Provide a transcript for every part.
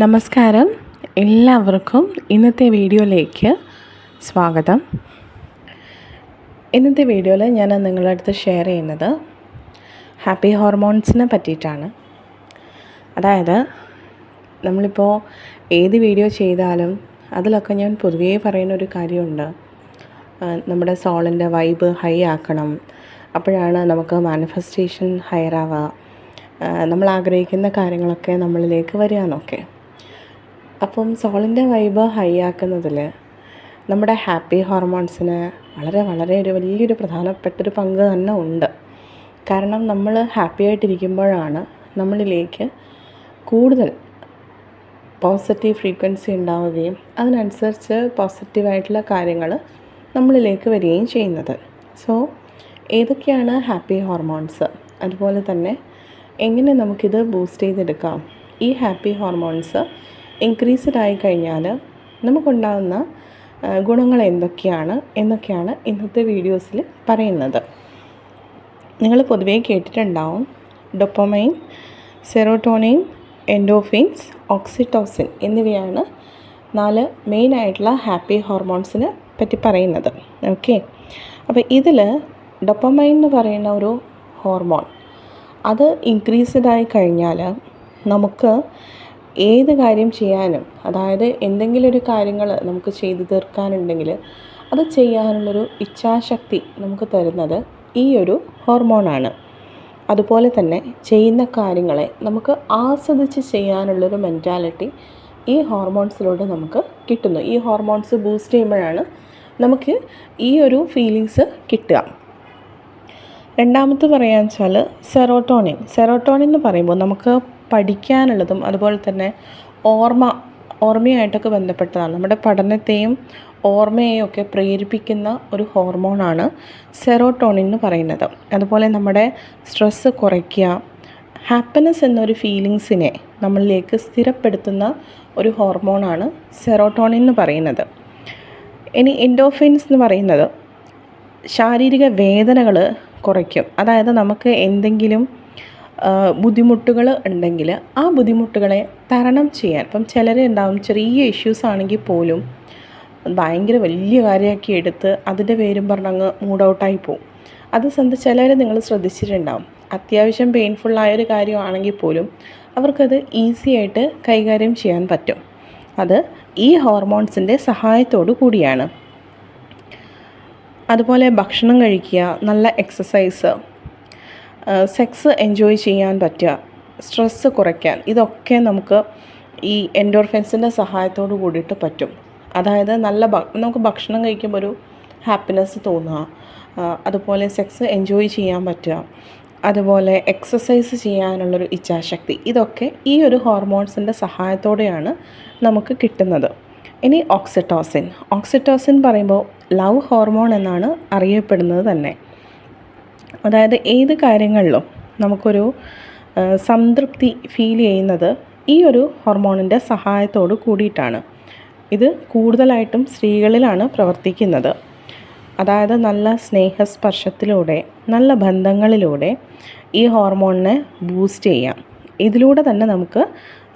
നമസ്കാരം, എല്ലാവർക്കും ഇന്നത്തെ വീഡിയോയിലേക്ക് സ്വാഗതം. ഇന്നത്തെ വീഡിയോയിൽ ഞാൻ നിങ്ങളുടെ അടുത്ത് ഷെയർ ചെയ്യുന്നത് ഹാപ്പി ഹോർമോൺസിനെ പറ്റിയിട്ടാണ്. അതായത് നമ്മളിപ്പോൾ ഏത് വീഡിയോ ചെയ്താലും അതിലൊക്കെ ഞാൻ പൊതുവേ പറയുന്നൊരു കാര്യമുണ്ട്, നമ്മുടെ സോളിൻ്റെ വൈബ് ഹൈ ആക്കണം, അപ്പോഴാണ് നമുക്ക് മാനിഫെസ്റ്റേഷൻ ഹയർ ആവുക, നമ്മൾ ആഗ്രഹിക്കുന്ന കാര്യങ്ങളൊക്കെ നമ്മളിലേക്ക് വരിക എന്നൊക്കെ. അപ്പം സോളിൻ്റെ വൈബ് ഹൈ ആക്കുന്നതിൽ നമ്മുടെ ഹാപ്പി ഹോർമോൺസിന് വളരെ ഒരു വലിയൊരു പ്രധാനപ്പെട്ടൊരു പങ്ക് തന്നെ ഉണ്ട്. കാരണം നമ്മൾ ഹാപ്പി ആയിട്ടിരിക്കുമ്പോഴാണ് നമ്മളിലേക്ക് കൂടുതൽ പോസിറ്റീവ് ഫ്രീക്വൻസി ഉണ്ടാവുകയും അതിനനുസരിച്ച് പോസിറ്റീവായിട്ടുള്ള കാര്യങ്ങൾ നമ്മളിലേക്ക് വരികയും ചെയ്യുന്നത്. സോ ഏതൊക്കെയാണ് ഹാപ്പി ഹോർമോൺസ്, അതുപോലെ തന്നെ എങ്ങനെ നമുക്കിത് ബൂസ്റ്റ് ചെയ്തെടുക്കാം, ഈ ഹാപ്പി ഹോർമോൺസ് ഇൻക്രീസ്ഡ് ആയി കഴിഞ്ഞാൽ നമുക്കുണ്ടാകുന്ന ഗുണങ്ങൾ എന്നൊക്കെയാണ് ഇന്നത്തെ വീഡിയോസിൽ പറയുന്നത്. നിങ്ങൾ പൊതുവേ കേട്ടിട്ടുണ്ടാവും, ഡോപ്പമൈൻ, സെറോട്ടോണിൻ, എൻഡോർഫിൻസ്, ഓക്സിറ്റോസിൻ എന്നിവയാണ് 4 മെയിനായിട്ടുള്ള ഹാപ്പി ഹോർമോൺസിനെ പറ്റി പറയുന്നത്. ഓക്കെ, അപ്പോൾ ഇതിൽ ഡോപ്പമൈൻ എന്ന് പറയുന്ന ഒരു ഹോർമോൺ അത് ഇൻക്രീസ്ഡ് ആയി കഴിഞ്ഞാൽ നമുക്ക് ഏത് കാര്യം ചെയ്യാനും, അതായത് എന്തെങ്കിലും ഒരു കാര്യങ്ങൾ നമുക്ക് ചെയ്തു തീർക്കാനുണ്ടെങ്കിൽ അത് ചെയ്യാനുള്ളൊരു ഇച്ഛാശക്തി നമുക്ക് തരുന്നത് ഈ ഒരു ഹോർമോണാണ്. അതുപോലെ തന്നെ ചെയ്യുന്ന കാര്യങ്ങളെ നമുക്ക് ആസ്വദിച്ച് ചെയ്യാനുള്ളൊരു മെൻറ്റാലിറ്റി ഈ ഹോർമോൺസിലൂടെ നമുക്ക് കിട്ടുന്നു. ഈ ഹോർമോൺസ് ബൂസ്റ്റ് ചെയ്യുമ്പോഴാണ് നമുക്ക് ഈ ഒരു ഫീലിങ്സ് കിട്ടുക. രണ്ടാമത് പറയാന്ന് വെച്ചാൽ സെറോട്ടോണിൻ എന്ന് പറയുമ്പോൾ നമുക്ക് പഠിക്കാനുള്ളതും അതുപോലെ തന്നെ ഓർമ്മയായിട്ടൊക്കെ ബന്ധപ്പെട്ടതാണ്. നമ്മുടെ പഠനത്തെയും ഓർമ്മയെയും ഒക്കെ പ്രേരിപ്പിക്കുന്ന ഒരു ഹോർമോണാണ് സെറോട്ടോണിൻ എന്ന് പറയുന്നത്. അതുപോലെ നമ്മുടെ സ്ട്രെസ്സ് കുറയ്ക്കുക, ഹാപ്പിനെസ് എന്നൊരു ഫീലിങ്സിനെ നമ്മളിലേക്ക് സ്ഥിരപ്പെടുത്തുന്ന ഒരു ഹോർമോണാണ് സെറോട്ടോണിൻ എന്ന് പറയുന്നത്. ഇനി എൻഡോർഫിൻസ് എന്ന് പറയുന്നത് ശാരീരിക വേദനകൾ കുറയ്ക്കും. അതായത് നമുക്ക് എന്തെങ്കിലും ബുദ്ധിമുട്ടുകൾ ഉണ്ടെങ്കിൽ ആ ബുദ്ധിമുട്ടുകളെ തരണം ചെയ്യാൻ, ഇപ്പം ചിലർ ഉണ്ടാവും ചെറിയ ഇഷ്യൂസ് ആണെങ്കിൽ പോലും ഭയങ്കര വലിയ കാര്യമാക്കി എടുത്ത് അതിൻ്റെ പേരും പറഞ്ഞങ്ങ് മൂഡ് ഔട്ടായി പോവും. അത് ചിലർ നിങ്ങൾ ശ്രദ്ധിച്ചിട്ടുണ്ടാവും, അത്യാവശ്യം പെയിൻഫുള്ളായൊരു കാര്യമാണെങ്കിൽ പോലും അവർക്കത് ഈസി ആയിട്ട് കൈകാര്യം ചെയ്യാൻ പറ്റും. അത് ഈ ഹോർമോൺസിൻ്റെ സഹായത്തോടു കൂടിയാണ്. അതുപോലെ ഭക്ഷണം കഴിക്കുക, നല്ല എക്സസൈസ്, സെക്സ് എൻജോയ് ചെയ്യാൻ പറ്റുക, സ്ട്രെസ്സ് കുറയ്ക്കാൻ, ഇതൊക്കെ നമുക്ക് ഈ എൻഡോർഫിൻസിൻ്റെ സഹായത്തോട് കൂടിയിട്ട് പറ്റും. അതായത് നമുക്ക് ഭക്ഷണം കഴിക്കുമ്പോൾ ഒരു ഹാപ്പിനെസ് തോന്നുക, അതുപോലെ സെക്സ് എൻജോയ് ചെയ്യാൻ പറ്റുക, അതുപോലെ എക്സസൈസ് ചെയ്യാനുള്ളൊരു ഇച്ഛാശക്തി, ഇതൊക്കെ ഈ ഒരു ഹോർമോൺസിൻ്റെ സഹായത്തോടെയാണ് നമുക്ക് കിട്ടുന്നത്. ഇനി ഓക്സിറ്റോസിൻ പറയുമ്പോൾ ലവ് ഹോർമോൺ എന്നാണ് അറിയപ്പെടുന്നത് തന്നെ. അതായത് ഏത് കാര്യങ്ങളിലും നമുക്കൊരു സംതൃപ്തി ഫീൽ ചെയ്യുന്നത് ഈ ഒരു ഹോർമോണിൻ്റെ സഹായത്തോട് കൂടിയിട്ടാണ്. ഇത് കൂടുതലായിട്ടും സ്ത്രീകളിലാണ് പ്രവർത്തിക്കുന്നത്. അതായത് നല്ല സ്നേഹസ്പർശത്തിലൂടെ, നല്ല ബന്ധങ്ങളിലൂടെ ഈ ഹോർമോണിനെ ബൂസ്റ്റ് ചെയ്യാം. ഇതിലൂടെ തന്നെ നമുക്ക്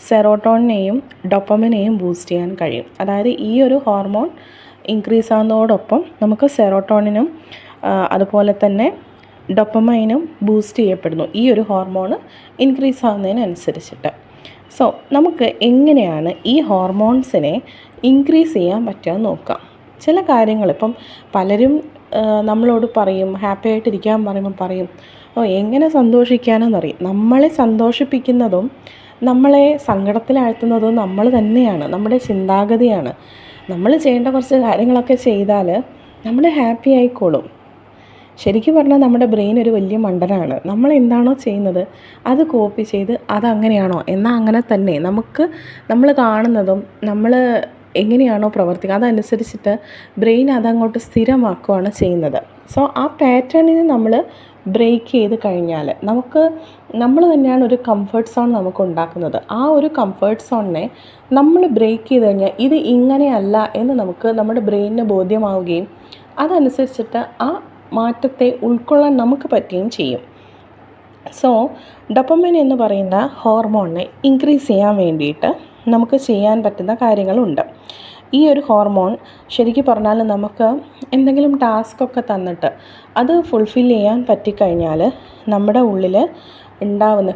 സെറോട്ടോണിനെയും ഡോപ്പമിനെയും ബൂസ്റ്റ് ചെയ്യാൻ കഴിയും. അതായത് ഈ ഒരു ഹോർമോൺ ഇൻക്രീസ് ആകുന്നതോടൊപ്പം നമുക്ക് സെറോട്ടോണിനും അതുപോലെ തന്നെ ഡോപ്പമൈനും ബൂസ്റ്റ് ചെയ്യപ്പെടുന്നു, ഈ ഒരു ഹോർമോൺ ഇൻക്രീസ് ആകുന്നതിനനുസരിച്ചിട്ട്. സോ നമുക്ക് എങ്ങനെയാണ് ഈ ഹോർമോൺസിനെ ഇൻക്രീസ് ചെയ്യാൻ പറ്റുക നോക്കാം. ചില കാര്യങ്ങൾ ഇപ്പം പലരും നമ്മളോട് പറയും, ഹാപ്പി ആയിട്ടിരിക്കാൻ പറയുമ്പോൾ പറയും, എങ്ങനെ സന്തോഷിക്കാനെന്നറിയും. നമ്മളെ സന്തോഷിപ്പിക്കുന്നതും നമ്മളെ സങ്കടത്തിലാഴ്ത്തുന്നതും നമ്മൾ തന്നെയാണ്, നമ്മുടെ ചിന്താഗതിയാണ്. നമ്മൾ ചെയ്യേണ്ട കുറച്ച് കാര്യങ്ങളൊക്കെ ചെയ്താൽ നമ്മൾ ഹാപ്പി ആയിക്കോളും. ശരിക്കും പറഞ്ഞാൽ നമ്മുടെ ബ്രെയിൻ ഒരു വലിയ മണ്ടനാണ്. നമ്മൾ എന്താണോ ചെയ്യുന്നത് അത് കോപ്പി ചെയ്ത് അതങ്ങനെയാണോ എന്നാൽ അങ്ങനെ തന്നെ നമ്മൾ കാണുന്നതും നമ്മൾ എങ്ങനെയാണോ പ്രവർത്തിക്കുക അതനുസരിച്ചിട്ട് ബ്രെയിൻ അതങ്ങോട്ട് സ്ഥിരമാക്കുകയാണ് ചെയ്യുന്നത്. സോ ആ പാറ്റേണിനെ നമ്മൾ ബ്രേക്ക് ചെയ്ത് കഴിഞ്ഞാൽ നമ്മൾ തന്നെയാണ് ഒരു കംഫർട്ട് സോൺ നമുക്ക് ഉണ്ടാക്കുന്നത്. ആ ഒരു കംഫർട്ട് സോണിനെ നമ്മൾ ബ്രേക്ക് ചെയ്ത് കഴിഞ്ഞാൽ ഇത് ഇങ്ങനെയല്ല എന്ന് നമ്മുടെ ബ്രെയിനിന് ബോധ്യമാവുകയും അതനുസരിച്ചിട്ട് ആ മാറ്റത്തെ ഉൾക്കൊള്ളാൻ നമുക്ക് പറ്റുകയും ചെയ്യും. സോ ഡോപ്പമൈൻ എന്ന് പറയുന്ന ഹോർമോണിനെ ഇൻക്രീസ് ചെയ്യാൻ വേണ്ടിയിട്ട് നമുക്ക് ചെയ്യാൻ പറ്റുന്ന കാര്യങ്ങളുണ്ട്. ഈ ഒരു ഹോർമോൺ ശരിക്കും പറഞ്ഞാൽ നമുക്ക് എന്തെങ്കിലും ടാസ്ക്കൊക്കെ തന്നിട്ട് അത് ഫുൾഫിൽ ചെയ്യാൻ പറ്റിക്കഴിഞ്ഞാൽ നമ്മുടെ ഉള്ളിൽ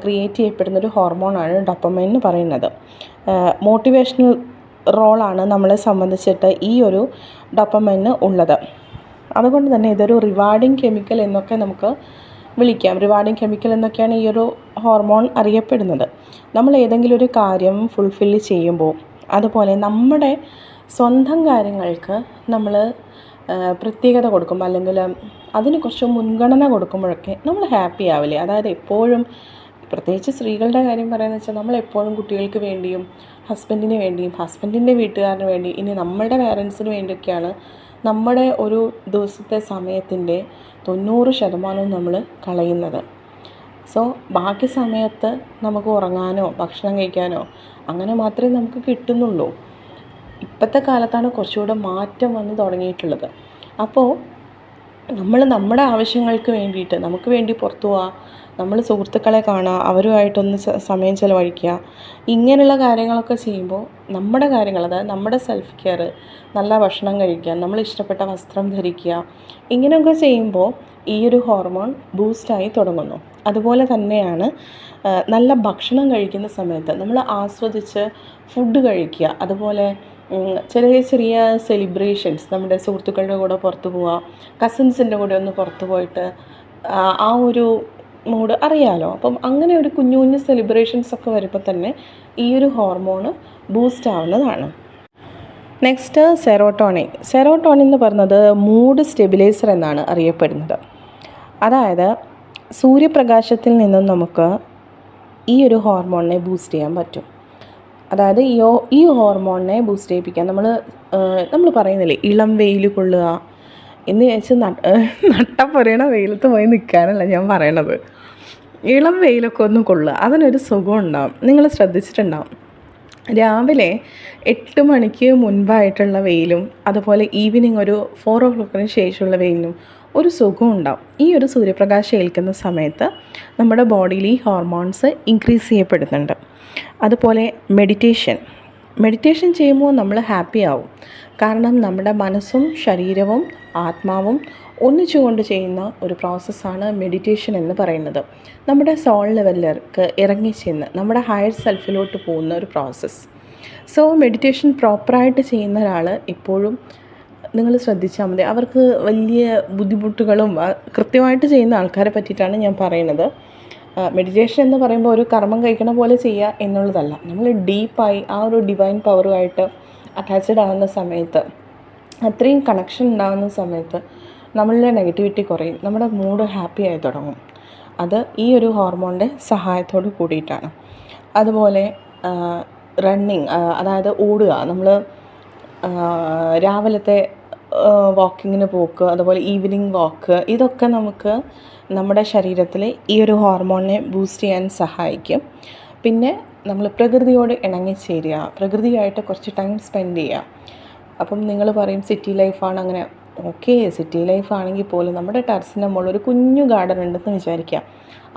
ക്രിയേറ്റ് ചെയ്യപ്പെടുന്നൊരു ഹോർമോണാണ് ഡോപ്പമൈൻ എന്ന് പറയുന്നത്. മോട്ടിവേഷണൽ റോളാണ് നമ്മളെ സംബന്ധിച്ചിട്ട് ഈ ഒരു ഡോപ്പമൈന് ഉള്ളത്. അതുകൊണ്ട് തന്നെ ഇതൊരു റിവാർഡിങ് കെമിക്കൽ എന്നൊക്കെ നമുക്ക് വിളിക്കാം. റിവാർഡിങ് കെമിക്കൽ എന്നൊക്കെയാണ് ഈ ഒരു ഹോർമോൺ അറിയപ്പെടുന്നത്. നമ്മൾ ഏതെങ്കിലും ഒരു കാര്യം ഫുൾഫിൽ ചെയ്യുമ്പോൾ, അതുപോലെ നമ്മുടെ സ്വന്തം കാര്യങ്ങൾക്ക് നമ്മൾ പ്രത്യേകത കൊടുക്കുമ്പോൾ, അല്ലെങ്കിൽ അതിന് കുറച്ച് മുൻഗണന കൊടുക്കുമ്പോഴൊക്കെ നമ്മൾ ഹാപ്പി ആവില്ലേ? അതായത് എപ്പോഴും, പ്രത്യേകിച്ച് സ്ത്രീകളുടെ കാര്യം പറയുന്നത് വെച്ചാൽ, നമ്മളെപ്പോഴും കുട്ടികൾക്ക് വേണ്ടിയും ഹസ്ബൻഡിന് വേണ്ടിയും ഹസ്ബൻഡിൻ്റെ വീട്ടുകാരന് വേണ്ടി, ഇനി നമ്മളുടെ പേരൻസിന് വേണ്ടിയൊക്കെയാണ് നമ്മുടെ ഒരു ദിവസത്തെ സമയത്തിൻ്റെ 90% നമ്മൾ കളയുന്നത്. സോ ബാക്കി സമയത്ത് നമുക്ക് ഉറങ്ങാനോ ഭക്ഷണം കഴിക്കാനോ അങ്ങനെ മാത്രമേ നമുക്ക് കിട്ടുന്നുള്ളൂ. ഇപ്പോഴത്തെ കാലത്താണ് കുറച്ചുകൂടെ മാറ്റം വന്ന് തുടങ്ങിയിട്ടുള്ളത്. അപ്പോൾ നമ്മൾ നമ്മുടെ ആവശ്യങ്ങൾക്ക് വേണ്ടിയിട്ട്, നമുക്ക് വേണ്ടി പുറത്തു പോവുക, നമ്മൾ സുഹൃത്തുക്കളെ കാണുക, അവരുമായിട്ടൊന്ന് സമയം ചിലവഴിക്കുക, ഇങ്ങനെയുള്ള കാര്യങ്ങളൊക്കെ ചെയ്യുമ്പോൾ നമ്മുടെ കാര്യങ്ങൾ, അതായത് നമ്മുടെ സെൽഫ് കെയർ, നല്ല ഭക്ഷണം കഴിക്കുക, നമ്മൾ ഇഷ്ടപ്പെട്ട വസ്ത്രം ധരിക്കുക, ഇങ്ങനെയൊക്കെ ചെയ്യുമ്പോൾ ഈ ഒരു ഹോർമോൺ ബൂസ്റ്റായി തുടങ്ങുന്നു. അതുപോലെ തന്നെയാണ് നല്ല ഭക്ഷണം കഴിക്കുന്ന സമയത്ത് നമ്മൾ ആസ്വദിച്ച് ഫുഡ് കഴിക്കുക. അതുപോലെ ചെറിയ ചെറിയ സെലിബ്രേഷൻസ്, നമ്മുടെ സുഹൃത്തുക്കളുടെ കൂടെ പുറത്ത് പോവുക, കസിൻസിൻ്റെ കൂടെ ഒന്ന് പുറത്ത് പോയിട്ട് ആ ഒരു മൂഡ് അറിയാമല്ലോ. അപ്പം അങ്ങനെ ഒരു കുഞ്ഞു കുഞ്ഞു സെലിബ്രേഷൻസൊക്കെ വരുമ്പോൾ തന്നെ ഈ ഒരു ഹോർമോണ് ബൂസ്റ്റ് ആവുന്നതാണ്. Next serotonin. സെറോട്ടോണിൻ എന്ന് പറയുന്നത് മൂഡ് സ്റ്റെബിലൈസർ എന്നാണ് അറിയപ്പെടുന്നത്. അതായത് സൂര്യപ്രകാശത്തിൽ നിന്നും നമുക്ക് ഈ ഒരു ഹോർമോണിനെ ബൂസ്റ്റ് ചെയ്യാൻ പറ്റും. അതായത് ഈ ഹോർമോണിനെ ബൂസ്റ്റ് ചെയ്യിപ്പിക്കാൻ നമ്മൾ പറയുന്നില്ലേ, ഇളം വെയിൽ കൊള്ളുക എന്ന് ചോദിച്ചാൽ നട്ടപ്പൊരയണ വെയിലത്ത് പോയി നിൽക്കാനല്ല ഞാൻ പറയണത്. ഇളം വെയിലൊക്കെ ഒന്ന് കൊള്ളുക, അതിനൊരു സുഖം ഉണ്ടാവും. നിങ്ങൾ ശ്രദ്ധിച്ചിട്ടുണ്ടാവും, രാവിലെ 8 മണിക്ക് മുൻപായിട്ടുള്ള വെയിലും അതുപോലെ ഈവനിങ് ഒരു 4 o'clock ശേഷമുള്ള വെയിലിനും ഒരു സുഖം ഉണ്ടാവും. ഈ ഒരു സൂര്യപ്രകാശം ഏൽക്കുന്ന സമയത്ത് നമ്മുടെ ബോഡിയിൽ ഈ ഹോർമോൺസ് ഇൻക്രീസ് ചെയ്യപ്പെടുന്നുണ്ട്. അതുപോലെ മെഡിറ്റേഷൻ ചെയ്യുമ്പോൾ നമ്മൾ ഹാപ്പി ആവും. കാരണം നമ്മുടെ മനസ്സും ശരീരവും ആത്മാവും ഒന്നിച്ചുകൊണ്ട് ചെയ്യുന്ന ഒരു പ്രോസസ്സാണ് മെഡിറ്റേഷൻ എന്ന് പറയുന്നത്. നമ്മുടെ സോൾ ലെവലിലേക്ക് ഇറങ്ങിച്ചെന്ന് നമ്മുടെ ഹയർ സെൽഫിലോട്ട് പോകുന്ന ഒരു പ്രോസസ്സ്. സോ മെഡിറ്റേഷൻ പ്രോപ്പറായിട്ട് ചെയ്യുന്ന ഒരാൾ എപ്പോഴും നിങ്ങൾ ശ്രദ്ധിച്ചാൽ മതി. അവർക്ക് വലിയ ബുദ്ധിമുട്ടുകളും കൃത്യമായിട്ട് ചെയ്യുന്ന ആൾക്കാരെ പറ്റിയിട്ടാണ് ഞാൻ പറയുന്നത്. മെഡിറ്റേഷൻ എന്ന് പറയുമ്പോൾ ഒരു കർമ്മം കഴിക്കണ പോലെ ചെയ്യുക എന്നുള്ളതല്ല. നമ്മൾ ഡീപ്പായി ആ ഒരു ഡിവൈൻ പവറുമായിട്ട് അറ്റാച്ച്ഡ് ആവുന്ന സമയത്ത്, അത്രയും കണക്ഷൻ ഉണ്ടാകുന്ന സമയത്ത് നമ്മളുടെ നെഗറ്റിവിറ്റി കുറയും, നമ്മുടെ മൂഡ് ഹാപ്പി ആയി തുടങ്ങും. അത് ഈ ഒരു ഹോർമോണിൻ്റെ സഹായത്തോട് കൂടിയിട്ടാണ്. അതുപോലെ റണ്ണിങ്, അതായത് ഓടുക, നമ്മൾ രാവിലത്തെ വാക്കിങ്ങിന് പോക്ക്, അതുപോലെ ഈവനിങ് വാക്ക്, ഇതൊക്കെ നമുക്ക് നമ്മുടെ ശരീരത്തിൽ ഈ ഒരു ഹോർമോണിനെ ബൂസ്റ്റ് ചെയ്യാൻ സഹായിക്കും. പിന്നെ നമ്മൾ പ്രകൃതിയോട് ഇണങ്ങിച്ചേരുക, പ്രകൃതിയായിട്ട് കുറച്ച് ടൈം സ്പെൻഡ് ചെയ്യുക. അപ്പം നിങ്ങൾ പറയും സിറ്റി ലൈഫാണ് അങ്ങനെ. ഓക്കെ, സിറ്റി ലൈഫാണെങ്കിൽ പോലും നമ്മുടെ ടെറസിൻ്റെ മുകളിൽ ഒരു കുഞ്ഞു ഗാർഡൻ ഉണ്ടെന്ന് വിചാരിക്കുക.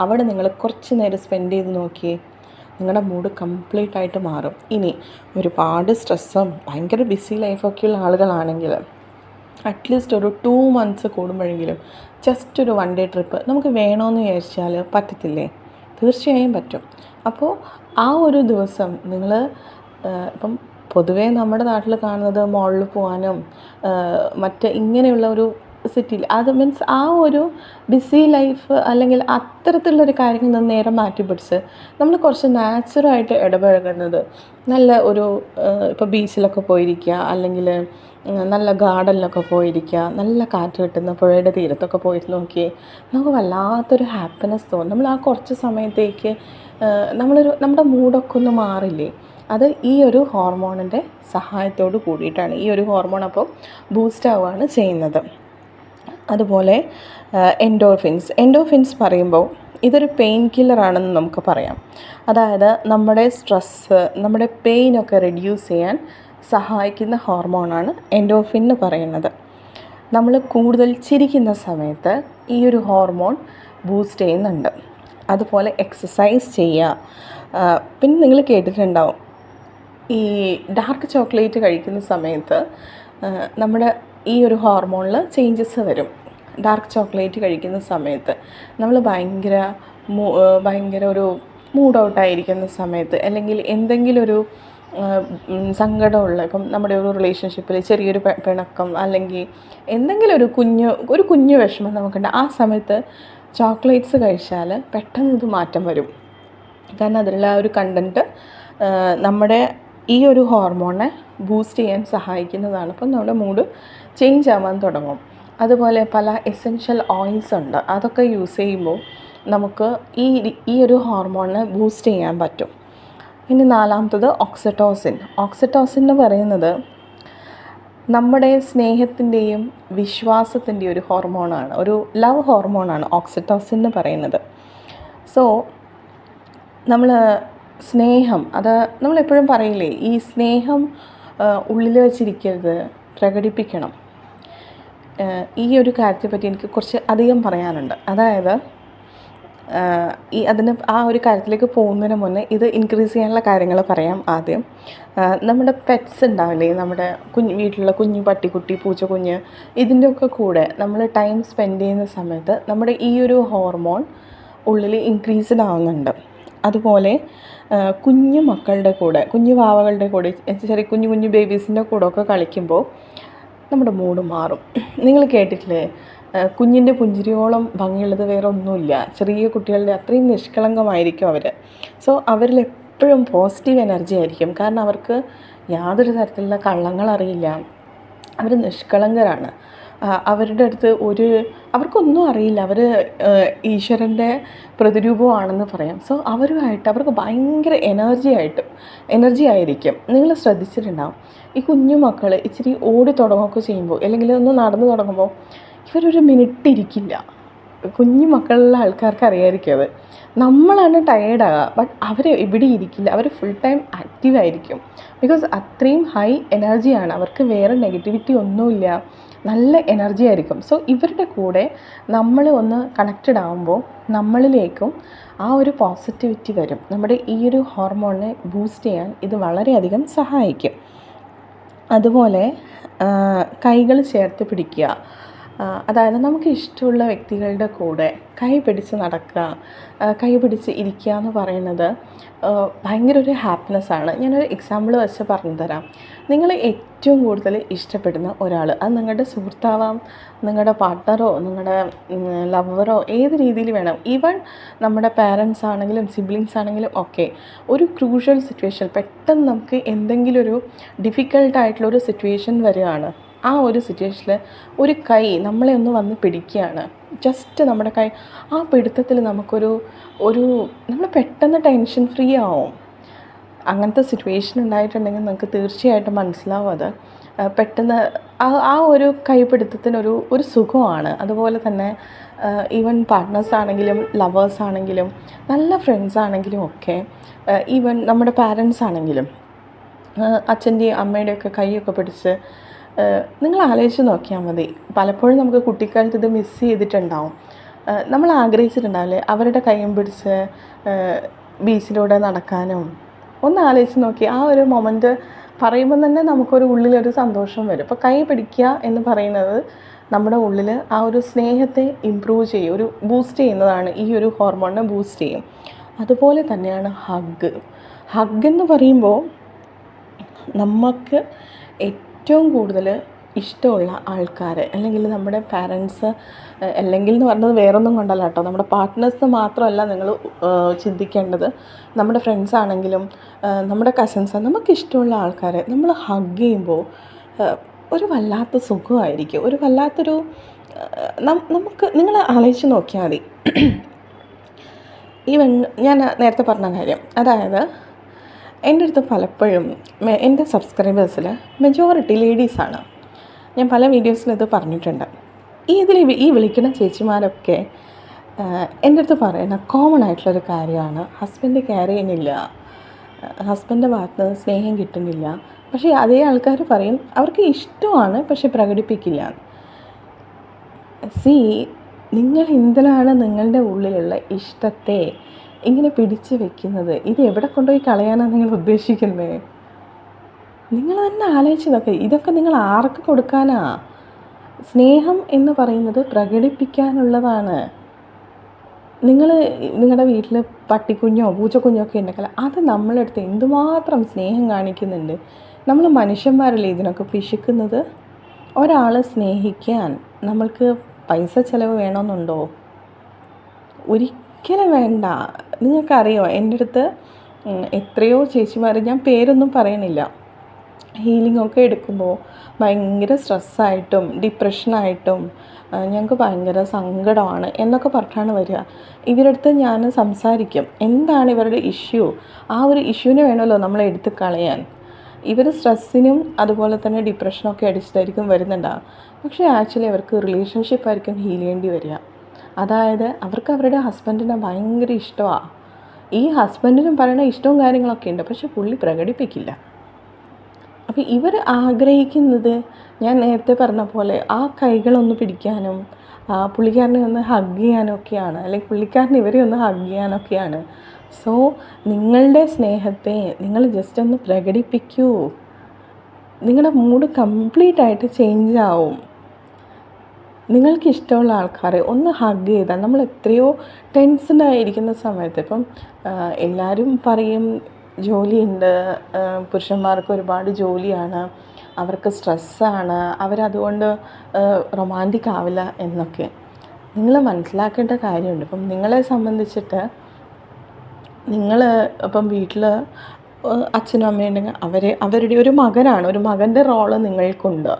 അവിടെ നിങ്ങൾ കുറച്ച് നേരം സ്പെൻഡ് ചെയ്ത് നോക്കിയേ, നിങ്ങളുടെ മൂഡ് കംപ്ലീറ്റ് ആയിട്ട് മാറും. ഇനി ഒരുപാട് സ്ട്രെസ്സും ഭയങ്കര ബിസി ലൈഫൊക്കെയുള്ള ആളുകളാണെങ്കിൽ അറ്റ്ലീസ്റ്റ് ഒരു 2 months കൂടുമ്പോഴെങ്കിലും ജസ്റ്റ് ഒരു 1 day ട്രിപ്പ് നമുക്ക് വേണമെന്ന് വിചാരിച്ചാൽ പറ്റത്തില്ലേ? തീർച്ചയായും പറ്റും. അപ്പോൾ ആ ഒരു ദിവസം നിങ്ങൾ ഇപ്പം പൊതുവേ നമ്മുടെ നാട്ടിൽ കാണുന്നത് മോളിൽ പോകാനും മറ്റ് ഇങ്ങനെയുള്ള ഒരു സിറ്റിയിൽ, അത് മീൻസ് ആ ഒരു ബിസി ലൈഫ് അല്ലെങ്കിൽ അത്തരത്തിലുള്ളൊരു കാര്യങ്ങളിൽ നിന്ന് നേരെ മാറ്റി പിടിച്ച് നമ്മൾ കുറച്ച് നാച്ചുറലായിട്ട് ഇടപഴകുന്നത്, നല്ല ഒരു ഇപ്പോൾ ബീച്ചിലൊക്കെ പോയിരിക്കുക, അല്ലെങ്കിൽ നല്ല ഗാർഡനിലൊക്കെ പോയിരിക്കുക, നല്ല കാറ്റ് കിട്ടുന്ന പുഴയുടെ തീരത്തൊക്കെ പോയിട്ട് നോക്കി നമുക്ക് വല്ലാത്തൊരു ഹാപ്പിനെസ് തോന്നും. നമ്മൾ ആ കുറച്ച് സമയത്തേക്ക് നമ്മുടെ മൂഡൊക്കെ ഒന്ന് മാറില്ലേ? അത് ഈ ഒരു ഹോർമോണിൻ്റെ സഹായത്തോട് കൂടിയിട്ടാണ്. ഈ ഒരു ഹോർമോൺ അപ്പോൾ ബൂസ്റ്റ് ആവുകയാണ് ചെയ്യുന്നത്. അതുപോലെ എൻഡോർഫിൻസ് പറയുമ്പോൾ ഇതൊരു പെയിൻ കില്ലറാണെന്ന് നമുക്ക് പറയാം. അതായത് നമ്മുടെ സ്ട്രെസ്സ്, നമ്മുടെ പെയിനൊക്കെ റെഡ്യൂസ് ചെയ്യാൻ സഹായിക്കുന്ന ഹോർമോണാണ് എൻഡോർഫിൻ എന്ന് പറയുന്നത്. നമ്മൾ കൂടുതൽ ചിരിക്കുന്ന സമയത്ത് ഈ ഒരു ഹോർമോൺ ബൂസ്റ്റ് ചെയ്യുന്നുണ്ട്. അതുപോലെ എക്സസൈസ് ചെയ്യുക. പിന്നെ നിങ്ങൾ കേട്ടിട്ടുണ്ടാവും, ഈ ഡാർക്ക് ചോക്ലേറ്റ് കഴിക്കുന്ന സമയത്ത് നമ്മുടെ ഈ ഒരു ഹോർമോണിൽ ചേഞ്ചസ് വരും. ഡാർക്ക് ചോക്ലേറ്റ് കഴിക്കുന്ന സമയത്ത് നമ്മൾ ഭയങ്കര ഒരു മൂഡ് ഔട്ടായിരിക്കുന്ന സമയത്ത്, അല്ലെങ്കിൽ എന്തെങ്കിലും ഒരു സങ്കടമുള്ള, ഇപ്പം നമ്മുടെ ഒരു റിലേഷൻഷിപ്പിൽ ചെറിയൊരു പിണക്കം, അല്ലെങ്കിൽ എന്തെങ്കിലും ഒരു കുഞ്ഞു വിഷമം നമുക്കുണ്ട്, ആ സമയത്ത് ചോക്ലേറ്റ്സ് കഴിച്ചാൽ പെട്ടെന്ന് ഇത് മാറ്റം വരും. കാരണം അതിലുള്ള ആ ഒരു കണ്ടൻറ്റ് നമ്മുടെ ഈ ഒരു ഹോർമോണിനെ ബൂസ്റ്റ് ചെയ്യാൻ സഹായിക്കുന്നതാണ്. അപ്പം നമ്മുടെ മൂഡ് ചേഞ്ച് ആവാൻ തുടങ്ങും. അതുപോലെ പല എസെൻഷ്യൽ ഓയിൽസ് ഉണ്ട്, അതൊക്കെ യൂസ് ചെയ്യുമ്പോൾ നമുക്ക് ഈ ഒരു ഹോർമോണിനെ ബൂസ്റ്റ് ചെയ്യാൻ പറ്റും. ഇനി നാലാമത്തത് ഓക്സിറ്റോസിൻ. ഓക്സിറ്റോസിൻ എന്ന് പറയുന്നത് നമ്മുടെ സ്നേഹത്തിൻ്റെയും വിശ്വാസത്തിൻ്റെയും ഒരു ഹോർമോണാണ്, ഒരു ലവ് ഹോർമോണാണ് ഓക്സിറ്റോസിൻ എന്ന് പറയുന്നത്. സോ സ്നേഹം, അത് നമ്മളെപ്പോഴും പറയില്ലേ, ഈ സ്നേഹം ഉള്ളിൽ വെച്ചിരിക്കരുത്, പ്രകടിപ്പിക്കണം. ഈ ഒരു കാര്യത്തെപ്പറ്റി എനിക്ക് കുറച്ച് അധികം പറയാനുണ്ട്. അതായത് ആ ഒരു കാര്യത്തിലേക്ക് പോകുന്നതിന് മുന്നേ ഇത് ഇൻക്രീസ് ചെയ്യാനുള്ള കാര്യങ്ങൾ പറയാം. ആദ്യം നമ്മുടെ പെറ്റ്സ് ഉണ്ടാവില്ലേ, നമ്മുടെ വീട്ടിലുള്ള കുഞ്ഞു പട്ടിക്കുട്ടി, പൂച്ചക്കുഞ്ഞ്, ഇതിൻ്റെയൊക്കെ കൂടെ നമ്മൾ ടൈം സ്പെൻഡ് ചെയ്യുന്ന സമയത്ത് നമ്മുടെ ഈ ഒരു ഹോർമോൺ ഉള്ളിൽ ഇൻക്രീസ്ഡ് ആവുന്നുണ്ട്. അതുപോലെ കുഞ്ഞു മക്കളുടെ കൂടെ, കുഞ്ഞു വാവകളുടെ കൂടെ, ചെറിയ കുഞ്ഞു ബേബീസിൻ്റെ കൂടെ ഒക്കെ കളിക്കുമ്പോൾ നമ്മുടെ മൂഡ് മാറും. നിങ്ങൾ കേട്ടിട്ടില്ലേ, കുഞ്ഞിൻ്റെ പുഞ്ചിരിയോളം ഭംഗിയുള്ളത് വേറെ ഒന്നുമില്ല. ചെറിയ കുട്ടികളുടെ അത്രയും നിഷ്കളങ്കമായിരിക്കും അവർ. സോ അവരിൽ എപ്പോഴും പോസിറ്റീവ് എനർജി ആയിരിക്കും. കാരണം അവർക്ക് യാതൊരു തരത്തിലുള്ള കള്ളങ്ങളറിയില്ല, അവർ നിഷ്കളങ്കരാണ്. അവരുടെ അടുത്ത് അവർക്കൊന്നും അറിയില്ല, അവർ ഈശ്വരൻ്റെ പ്രതിരൂപമാണെന്ന് പറയാം. സോ അവർക്ക് ഭയങ്കര എനർജി ആയിരിക്കും. നിങ്ങൾ ശ്രദ്ധിച്ചിട്ടുണ്ടാവും, ഈ കുഞ്ഞു മക്കൾ ഇച്ചിരി ഓടി തുടങ്ങുകയൊക്കെ ചെയ്യുമ്പോൾ, അല്ലെങ്കിൽ ഒന്ന് നടന്നു തുടങ്ങുമ്പോൾ ഇവരൊരു മിനിറ്റ് ഇരിക്കില്ല. കുഞ്ഞു മക്കളുള്ള ആൾക്കാർക്ക് അറിയായിരിക്കും അത്. നമ്മളാണ് ടയേർഡാകുക, ബട്ട് അവർ ഇവിടെ ഇരിക്കില്ല, അവർ ഫുൾ ടൈം ആക്റ്റീവായിരിക്കും. ബിക്കോസ് അത്രയും ഹൈ എനർജിയാണ് അവർക്ക്, വേറെ നെഗറ്റിവിറ്റി ഒന്നുമില്ല, നല്ല എനർജി ആയിരിക്കും. സോ ഇവരുടെ കൂടെ നമ്മൾ ഒന്ന് കണക്റ്റഡ് ആകുമ്പോൾ നമ്മളിലേക്കും ആ ഒരു പോസിറ്റിവിറ്റി വരും. നമ്മുടെ ഈ ഒരു ഹോർമോണിനെ ബൂസ്റ്റ് ചെയ്യാൻ ഇത് വളരെയധികം സഹായിക്കും. അതുപോലെ കൈകൾ ചേർത്ത് പിടിക്കുക, അതായത് നമുക്ക് ഇഷ്ടമുള്ള വ്യക്തികളുടെ കൂടെ കൈ പിടിച്ച് നടക്കുക, കൈ പിടിച്ച് ഇരിക്കുക എന്ന് പറയുന്നത് ഭയങ്കര ഒരു ഹാപ്പിനെസ്സാണ്. ഞാനൊരു എക്സാമ്പിൾ വെച്ച് പറഞ്ഞു തരാം. നിങ്ങൾ ഏറ്റവും കൂടുതൽ ഇഷ്ടപ്പെടുന്ന ഒരാൾ, അത് നിങ്ങളുടെ സുഹൃത്താവാം, നിങ്ങളുടെ പാർട്ട്ണറോ, നിങ്ങളുടെ ലവറോ, ഏത് രീതിയിൽ വേണം, ഈവൻ നമ്മുടെ പാരൻസ് ആണെങ്കിലും സിബ്ലിങ്സ് ആണെങ്കിലും ഒക്കെ, ഒരു ക്രൂഷ്യൽ സിറ്റുവേഷൻ, പെട്ടെന്ന് നമുക്ക് എന്തെങ്കിലും ഒരു ഡിഫിക്കൽട്ടായിട്ടുള്ളൊരു സിറ്റുവേഷൻ വരികയാണ്. ആ ഒരു സിറ്റുവേഷനിൽ ഒരു കൈ നമ്മളെ ഒന്ന് വന്ന് പിടിക്കുകയാണ്, ജസ്റ്റ് നമ്മുടെ കൈ, ആ പിടുത്തത്തിൽ നമ്മൾ പെട്ടെന്ന് ടെൻഷൻ ഫ്രീ ആവും. അങ്ങനത്തെ സിറ്റുവേഷൻ ഉണ്ടായിട്ടുണ്ടെങ്കിൽ നിങ്ങൾക്ക് തീർച്ചയായിട്ടും മനസ്സിലാവും അത്. പെട്ടെന്ന് ആ ഒരു കൈപിടുത്തത്തിനൊരു സുഖമാണ്. അതുപോലെ തന്നെ ഈവൻ പാർട്ട്നേഴ്സ് ആണെങ്കിലും ലവേഴ്സ് ആണെങ്കിലും നല്ല ഫ്രണ്ട്സ് ആണെങ്കിലും ഒക്കെ, ഈവൻ നമ്മുടെ പാരൻസ് ആണെങ്കിലും അച്ഛൻ്റെയും അമ്മയുടെയൊക്കെ കൈയൊക്കെ പിടിച്ച് നിങ്ങൾ ആലോചിച്ച് നോക്കിയാൽ മതി. പലപ്പോഴും നമുക്ക് കുട്ടിക്കാലത്ത് ഇത് മിസ് ചെയ്തിട്ടുണ്ടാവും. നമ്മൾ ആഗ്രഹിച്ചിട്ടുണ്ടാവില്ലേ അവരുടെ കൈയും പിടിച്ച് ബീച്ചിലൂടെ നടക്കാനും. ഒന്ന് ആലോചിച്ച് നോക്കി, ആ ഒരു മൊമെൻറ്റ് പറയുമ്പോൾ തന്നെ നമുക്കൊരു ഉള്ളിലൊരു സന്തോഷം വരും. അപ്പോൾ കൈ പിടിക്കുക എന്ന് പറയുന്നത് നമ്മുടെ ഉള്ളിൽ ആ ഒരു സ്നേഹത്തെ ഇമ്പ്രൂവ് ചെയ്യും, ബൂസ്റ്റ് ചെയ്യുന്നതാണ്. ഈ ഒരു ഹോർമോണിനെ ബൂസ്റ്റ് ചെയ്യും. അതുപോലെ തന്നെയാണ് ഹഗ് എന്ന് പറയുമ്പോൾ നമുക്ക് ഏറ്റവും കൂടുതൽ ഇഷ്ടമുള്ള ആൾക്കാർ, അല്ലെങ്കിൽ നമ്മുടെ പാരൻസ്, അല്ലെങ്കിൽ എന്ന് പറഞ്ഞത് വേറൊന്നും കൊണ്ടല്ല കേട്ടോ, നമ്മുടെ പാർട്ട്നേഴ്സ് മാത്രമല്ല നിങ്ങൾ ചിന്തിക്കേണ്ടത്. നമ്മുടെ ഫ്രണ്ട്സ് ആണെങ്കിലും നമ്മുടെ കസിൻസ്, നമുക്കിഷ്ടമുള്ള ആൾക്കാരെ നമ്മൾ ഹഗ് ചെയ്യുമ്പോൾ ഒരു വല്ലാത്ത സുഖമായിരിക്കും, ഒരു വല്ലാത്തൊരു നിങ്ങൾ ആലോചിച്ച് നോക്കിയാൽ മതി. ഈവൻ ഞാൻ നേരത്തെ പറഞ്ഞ കാര്യം, അതായത് എൻ്റെ അടുത്ത് പലപ്പോഴും എൻ്റെ സബ്സ്ക്രൈബേഴ്സിൽ മെജോറിറ്റി ലേഡീസാണ്. ഞാൻ പല വീഡിയോസിലും ഇത് പറഞ്ഞിട്ടുണ്ട്. ഈ വിളിക്കുന്ന ചേച്ചിമാരൊക്കെ എൻ്റെ അടുത്ത് പറയുന്ന കോമൺ ആയിട്ടുള്ളൊരു കാര്യമാണ്, ഹസ്ബൻഡ് കെയർ ചെയ്യുന്നില്ല, ഹസ്ബൻഡിൻ്റെ ഭാഗത്ത് സ്നേഹം കിട്ടുന്നില്ല. പക്ഷേ അതേ ആൾക്കാർ പറയും അവർക്ക് ഇഷ്ടമാണ് പക്ഷെ പ്രകടിപ്പിക്കില്ല. നിങ്ങൾ എന്തിനാണ് നിങ്ങളുടെ ഉള്ളിലുള്ള ഇഷ്ടത്തെ ഇങ്ങനെ പിടിച്ചു വെക്കുന്നത്? ഇത് എവിടെ കൊണ്ടുപോയി കളയാനാണ് നിങ്ങൾ ഉദ്ദേശിക്കുന്നത്? നിങ്ങൾ തന്നെ ആലോചിച്ച് നോക്ക്, ഇതൊക്കെ നിങ്ങൾ ആർക്ക് കൊടുക്കാനാ? സ്നേഹം എന്ന് പറയുന്നത് പ്രകടിപ്പിക്കാനുള്ളതാണ്. നിങ്ങൾ നിങ്ങളുടെ വീട്ടിൽ പട്ടിക്കുഞ്ഞോ പൂച്ചക്കുഞ്ഞോ ഒക്കെ ഉണ്ടെങ്കിൽ അത് നമ്മളടുത്ത് എന്തുമാത്രം സ്നേഹം കാണിക്കുന്നുണ്ട്. നമ്മൾ മനുഷ്യന്മാരല്ലേ ഇതിനൊക്കെ പിശുക്കുന്നത്. ഒരാളെ സ്നേഹിക്കാൻ നമ്മൾക്ക് പൈസ ചിലവ് വേണമെന്നുണ്ടോ? ഒരിക്കലും വേണ്ട. നിങ്ങൾക്കറിയോ, എൻ്റെ അടുത്ത് എത്രയോ ചേച്ചിമാർ, ഞാൻ പേരൊന്നും പറയണില്ല, ഹീലിംഗ് ഒക്കെ എടുക്കുമ്പോൾ ഭയങ്കര സ്ട്രെസ്സായിട്ടും ഡിപ്രഷനായിട്ടും ഞങ്ങൾക്ക് ഭയങ്കര സങ്കടമാണ് എന്നൊക്കെ പറഞ്ഞാണ് വരിക. ഇവരുടെ അടുത്ത് ഞാൻ സംസാരിക്കും, എന്താണ് ഇവരുടെ ഇഷ്യൂ. ആ ഒരു ഇഷ്യൂവിനെ വേണമല്ലോ നമ്മൾ എടുത്ത് കളയാൻ. ഇവർ സ്ട്രെസ്സിനും അതുപോലെ തന്നെ ഡിപ്രഷനൊക്കെ അടിച്ചിട്ടായിരിക്കും വരുന്നുണ്ടാകുക. പക്ഷേ ആക്ച്വലി അവർക്ക് റിലേഷൻഷിപ്പായിരിക്കും ഹീൽ ചെയ്യേണ്ടി വരിക. അതായത് അവർക്ക് അവരുടെ ഹസ്ബൻഡിനെ ഭയങ്കര ഇഷ്ടമാണ്. ഈ ഹസ്ബൻഡിനും പറയുന്ന ഇഷ്ടവും കാര്യങ്ങളൊക്കെ ഉണ്ട്, പക്ഷെ പുള്ളി പ്രകടിപ്പിക്കില്ല. അപ്പോൾ ഇവർ ആഗ്രഹിക്കുന്നത്, ഞാൻ നേരത്തെ പറഞ്ഞ പോലെ, ആ കൈകളൊന്ന് പിടിക്കാനും പുള്ളിക്കാരനെ ഒന്ന് ഹഗ് ചെയ്യാനൊക്കെയാണ്, അല്ലെങ്കിൽ പുള്ളിക്കാരൻ ഇവരെ ഒന്ന് ഹഗ് ചെയ്യാനൊക്കെയാണ്. സോ നിങ്ങളുടെ സ്നേഹത്തെ നിങ്ങൾ ജസ്റ്റ് ഒന്ന് പ്രകടിപ്പിക്കൂ. നിങ്ങളുടെ മൂഡ് കംപ്ലീറ്റ് ആയിട്ട് ചേഞ്ച് ആവും. നിങ്ങൾക്ക് ഇഷ്ടമുള്ള ആൾക്കാരെ ഒന്ന് ഹഗ് ചെയ്താൽ, നമ്മൾ എത്രയോ ടെൻഷനായിരിക്കുന്ന സമയത്ത്, ഇപ്പം എല്ലാവരും പറയും ജോലിയുണ്ട്, പുരുഷന്മാർക്ക് ഒരുപാട് ജോലിയാണ്, അവർക്ക് സ്ട്രെസ്സാണ്, അവരതുകൊണ്ട് റൊമാൻറ്റിക് ആവില്ല എന്നൊക്കെ. നിങ്ങൾ മനസ്സിലാക്കേണ്ട കാര്യമുണ്ട്. ഇപ്പം നിങ്ങളെ സംബന്ധിച്ചിട്ട് നിങ്ങൾ ഇപ്പം വീട്ടിൽ അച്ഛനും അമ്മയും ഉണ്ടെങ്കിൽ അവരുടെ ഒരു മകനാണ്, ഒരു മകൻ്റെ റോള് നിങ്ങൾക്കുണ്ട്.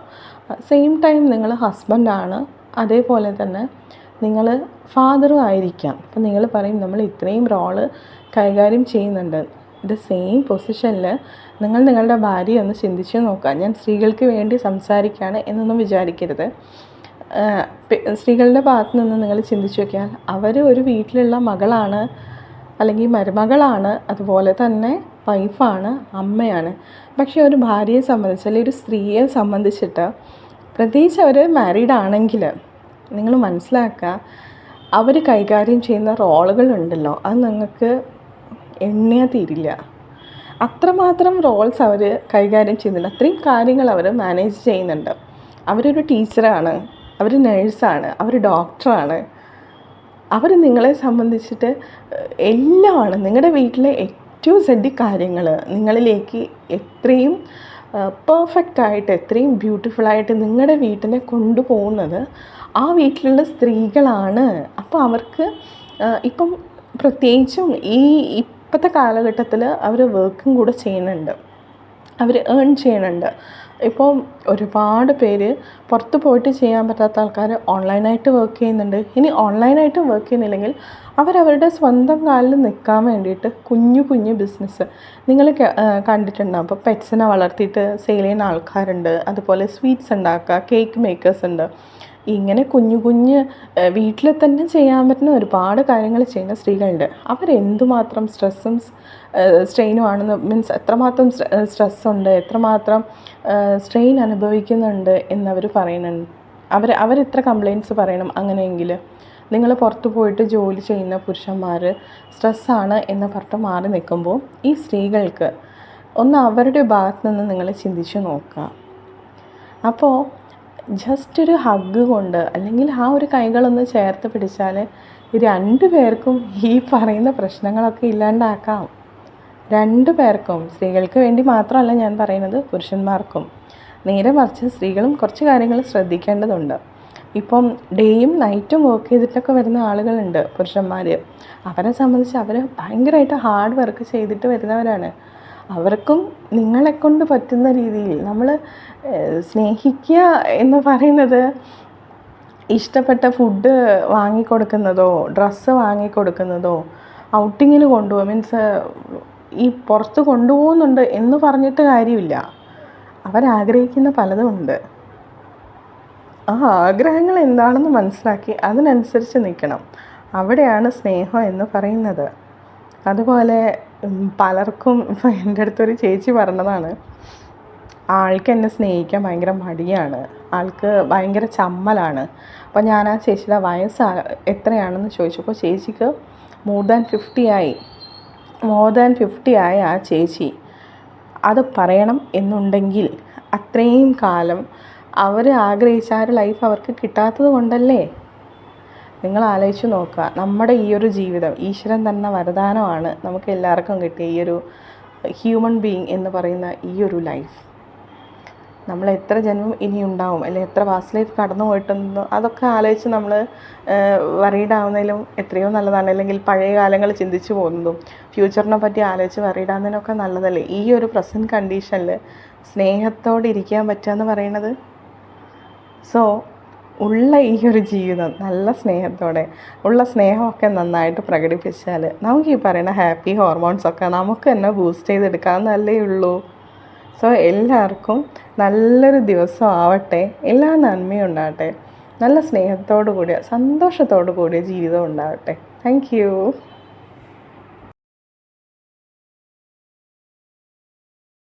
സെയിം ടൈം നിങ്ങൾ ഹസ്ബൻഡാണ്, അതേപോലെ തന്നെ നിങ്ങൾ ഫാദറും ആയിരിക്കാം. അപ്പം നിങ്ങൾ പറയും നമ്മൾ ഇത്രയും റോള് കൈകാര്യം ചെയ്യുന്നുണ്ട്. ദ സെയിം പൊസിഷനിൽ നിങ്ങൾ നിങ്ങളുടെ ഭാര്യയെ ഒന്ന് ചിന്തിച്ച് നോക്കുക. ഞാൻ സ്ത്രീകൾക്ക് വേണ്ടി സംസാരിക്കുകയാണ് എന്നൊന്നും വിചാരിക്കരുത്. സ്ത്രീകളുടെ ഭാഗത്ത് നിന്ന് നിങ്ങൾ ചിന്തിച്ച് നോക്കിയാൽ അവർ ഒരു വീട്ടിലുള്ള മകളാണ്, അല്ലെങ്കിൽ മരുമകളാണ്, അതുപോലെ തന്നെ വൈഫാണ്, അമ്മയാണ്. പക്ഷേ ഒരു ഭാര്യയെ സംബന്ധിച്ച്, അല്ലെങ്കിൽ ഒരു സ്ത്രീയെ സംബന്ധിച്ചിട്ട്, പ്രത്യേകിച്ച് അവർ മാരീഡ് ആണെങ്കിൽ നിങ്ങൾ മനസ്സിലാക്കുക, അവർ കൈകാര്യം ചെയ്യുന്ന റോളുകളുണ്ടല്ലോ, അത് നിങ്ങൾക്ക് എണ്ണിയാൽ തീരില്ല. അത്രമാത്രം റോൾസ് അവർ കൈകാര്യം ചെയ്യുന്നുണ്ട്, അത്രയും കാര്യങ്ങൾ അവർ മാനേജ് ചെയ്യുന്നുണ്ട്. അവരൊരു ടീച്ചറാണ്, അവർ നേഴ്സാണ്, അവർ ഡോക്ടറാണ്. അവർ നിങ്ങളെ സംബന്ധിച്ചിട്ട് എല്ലാമാണ്. നിങ്ങളുടെ വീട്ടിലെ ഏറ്റവും സെഡി കാര്യങ്ങൾ നിങ്ങളിലേക്ക് എത്രയും പെർഫെക്റ്റായിട്ട്, എത്രയും ബ്യൂട്ടിഫുള്ളായിട്ട് നിങ്ങളുടെ വീട്ടിനെ കൊണ്ടുപോകുന്നത് ആ വീട്ടിലുള്ള സ്ത്രീകളാണ്. അപ്പോൾ അവർക്ക് ഇപ്പം പ്രത്യേകിച്ചും ഇപ്പോഴത്തെ കാലഘട്ടത്തിൽ അവർ വർക്കും കൂടെ ചെയ്യുന്നുണ്ട്, അവർ ഏൺ ചെയ്യുന്നുണ്ട്. ഇപ്പോൾ ഒരുപാട് പേര് പുറത്ത് പോയിട്ട് ചെയ്യാൻ പറ്റാത്ത ആൾക്കാർ ഓൺലൈനായിട്ട് വർക്ക് ചെയ്യുന്നുണ്ട്. ഇനി ഓൺലൈനായിട്ട് വർക്ക് ചെയ്യുന്നില്ലെങ്കിൽ അവരവരുടെ സ്വന്തം കാലിൽ നിൽക്കാൻ വേണ്ടിയിട്ട് കുഞ്ഞു കുഞ്ഞു ബിസിനസ് നിങ്ങൾ കണ്ടിട്ടുണ്ടാകും. അപ്പോൾ പെറ്റ്സിനെ വളർത്തിയിട്ട് സെയിൽ ചെയ്യുന്ന ആൾക്കാരുണ്ട്, അതുപോലെ സ്വീറ്റ്സ് ഉണ്ടാക്കുക, കേക്ക് മേക്കേഴ്സ് ഉണ്ട്. ഇങ്ങനെ കുഞ്ഞു കുഞ്ഞ് വീട്ടിൽ തന്നെ ചെയ്യാൻ പറ്റുന്ന ഒരുപാട് കാര്യങ്ങൾ ചെയ്യുന്ന സ്ത്രീകളുണ്ട്. അവരെന്തുമാത്രം സ്ട്രെസ്സും സ്ട്രെയിനും ആണെന്ന്, മീൻസ് എത്രമാത്രം സ്ട്രെസ്സുണ്ട്, എത്രമാത്രം സ്ട്രെയിൻ അനുഭവിക്കുന്നുണ്ട് എന്നവർ പറയുന്നുണ്ട്. അവരെത്ര കംപ്ലയിൻറ്റ്സ് പറയണം. അങ്ങനെയെങ്കിൽ നിങ്ങൾ പുറത്ത് പോയിട്ട് ജോലി ചെയ്യുന്ന പുരുഷന്മാർ സ്ട്രെസ്സാണ് എന്ന് പറഞ്ഞിട്ട് മാറി നിൽക്കുമ്പോൾ ഈ സ്ത്രീകൾക്ക് ഒന്ന് അവരുടെ ഭാഗത്ത് നിന്ന് നിങ്ങൾ ചിന്തിച്ച് നോക്കുക. അപ്പോൾ ജസ്റ്റ് ഒരു ഹഗ് കൊണ്ട്, അല്ലെങ്കിൽ ആ ഒരു കൈകളൊന്ന് ചേർത്ത് പിടിച്ചാൽ രണ്ടു പേർക്കും ഈ പറയുന്ന പ്രശ്നങ്ങളൊക്കെ ഇല്ലാണ്ടാക്കാം. രണ്ടു പേർക്കും, സ്ത്രീകൾക്ക് വേണ്ടി മാത്രമല്ല ഞാൻ പറയുന്നത്, പുരുഷന്മാർക്കും. നേരെ മറിച്ച് സ്ത്രീകളും കുറച്ച് കാര്യങ്ങൾ ശ്രദ്ധിക്കേണ്ടതുണ്ട്. ഇപ്പം ഡേയും നൈറ്റും വർക്ക് ചെയ്തിട്ടൊക്കെ വരുന്ന ആളുകളുണ്ട് പുരുഷന്മാർ. അവരെ സംബന്ധിച്ച് അവർ ഭയങ്കരമായിട്ട് ഹാർഡ് വർക്ക് ചെയ്തിട്ട് വരുന്നവരാണ്. അവർക്കും നിങ്ങളെക്കൊണ്ട് പറ്റുന്ന രീതിയിൽ നമ്മൾ സ്നേഹിക്കുക എന്ന് പറയുന്നത് ഇഷ്ടപ്പെട്ട ഫുഡ് വാങ്ങിക്കൊടുക്കുന്നതോ ഡ്രസ്സ് വാങ്ങിക്കൊടുക്കുന്നതോ ഔട്ടിങ്ങിന് കൊണ്ടുപോകും, മീൻസ് ഈ പുറത്ത് കൊണ്ടുപോകുന്നുണ്ട് എന്ന് പറഞ്ഞിട്ട് കാര്യമില്ല. അവരാഗ്രഹിക്കുന്ന പലതും ഉണ്ട്. ആ ആഗ്രഹങ്ങൾ എന്താണെന്ന് മനസ്സിലാക്കി അതിനനുസരിച്ച് നിൽക്കണം. അവിടെയാണ് സ്നേഹം എന്ന് പറയുന്നത്. അതുപോലെ പലർക്കും, ഇപ്പോൾ എൻ്റെ അടുത്തൊരു ചേച്ചി പറഞ്ഞതാണ്, ആൾക്ക് എന്നെ സ്നേഹിക്കാൻ ഭയങ്കര മടിയാണ്, ആൾക്ക് ഭയങ്കര ചമ്മലാണ്. അപ്പോൾ ഞാൻ ആ ചേച്ചിയുടെ വയസ്സ് എത്രയാണെന്ന് ചോദിച്ചപ്പോൾ ചേച്ചിക്ക് മോർ ദാൻ 50 ആയി ആ ചേച്ചി. അത് പറയണം എന്നുണ്ടെങ്കിൽ അത്രയും കാലം അവർ ആഗ്രഹിച്ച ആ ഒരു ലൈഫ് അവർക്ക് കിട്ടാത്തത് കൊണ്ടല്ലേ? നിങ്ങൾ ആലോചിച്ച് നോക്കുക, നമ്മുടെ ഈ ഒരു ജീവിതം ഈശ്വരൻ തന്ന വരദാനമാണ് നമുക്ക് എല്ലാവർക്കും കിട്ടിയ ഈ ഒരു ഹ്യൂമൻ ബീയിങ് എന്ന് പറയുന്ന ഈ ഒരു ലൈഫ്. നമ്മൾ എത്ര ജന്മം ഇനി ഉണ്ടാവും, അല്ലെങ്കിൽ എത്ര പാസ്റ്റ് ലൈഫ് കടന്നു പോയിട്ടുണ്ടോ, അതൊക്കെ ആലോചിച്ച് നമ്മൾ വറീഡാവുന്നതിലും എത്രയോ നല്ലതാണ്. അല്ലെങ്കിൽ പഴയ കാലങ്ങൾ ചിന്തിച്ച് പോകുന്നതും ഫ്യൂച്ചറിനെ പറ്റി ആലോചിച്ച് വറീഡാവുന്നതിനൊക്കെ നല്ലതല്ലേ ഈ ഒരു പ്രസൻറ്റ് കണ്ടീഷനിൽ സ്നേഹത്തോടെ ഇരിക്കാൻ പറ്റുക എന്ന് പറയുന്നത്. സോ ഉള്ള ഈ ഒരു ജീവിതം നല്ല സ്നേഹത്തോടെ, ഉള്ള സ്നേഹമൊക്കെ നന്നായിട്ട് പ്രകടിപ്പിച്ചാൽ നമുക്ക് ഈ പറയുന്ന ഹാപ്പി ഹോർമോൺസൊക്കെ നമുക്ക് തന്നെ ബൂസ്റ്റ് ചെയ്തെടുക്കാമെന്നല്ലേ ഉള്ളൂ. സോ എല്ലാവർക്കും നല്ലൊരു ദിവസം ആവട്ടെ, എല്ലാ നന്മയും ഉണ്ടാകട്ടെ, നല്ല സ്നേഹത്തോടു കൂടിയ സന്തോഷത്തോടു കൂടിയ ജീവിതം ഉണ്ടാവട്ടെ. Thank you.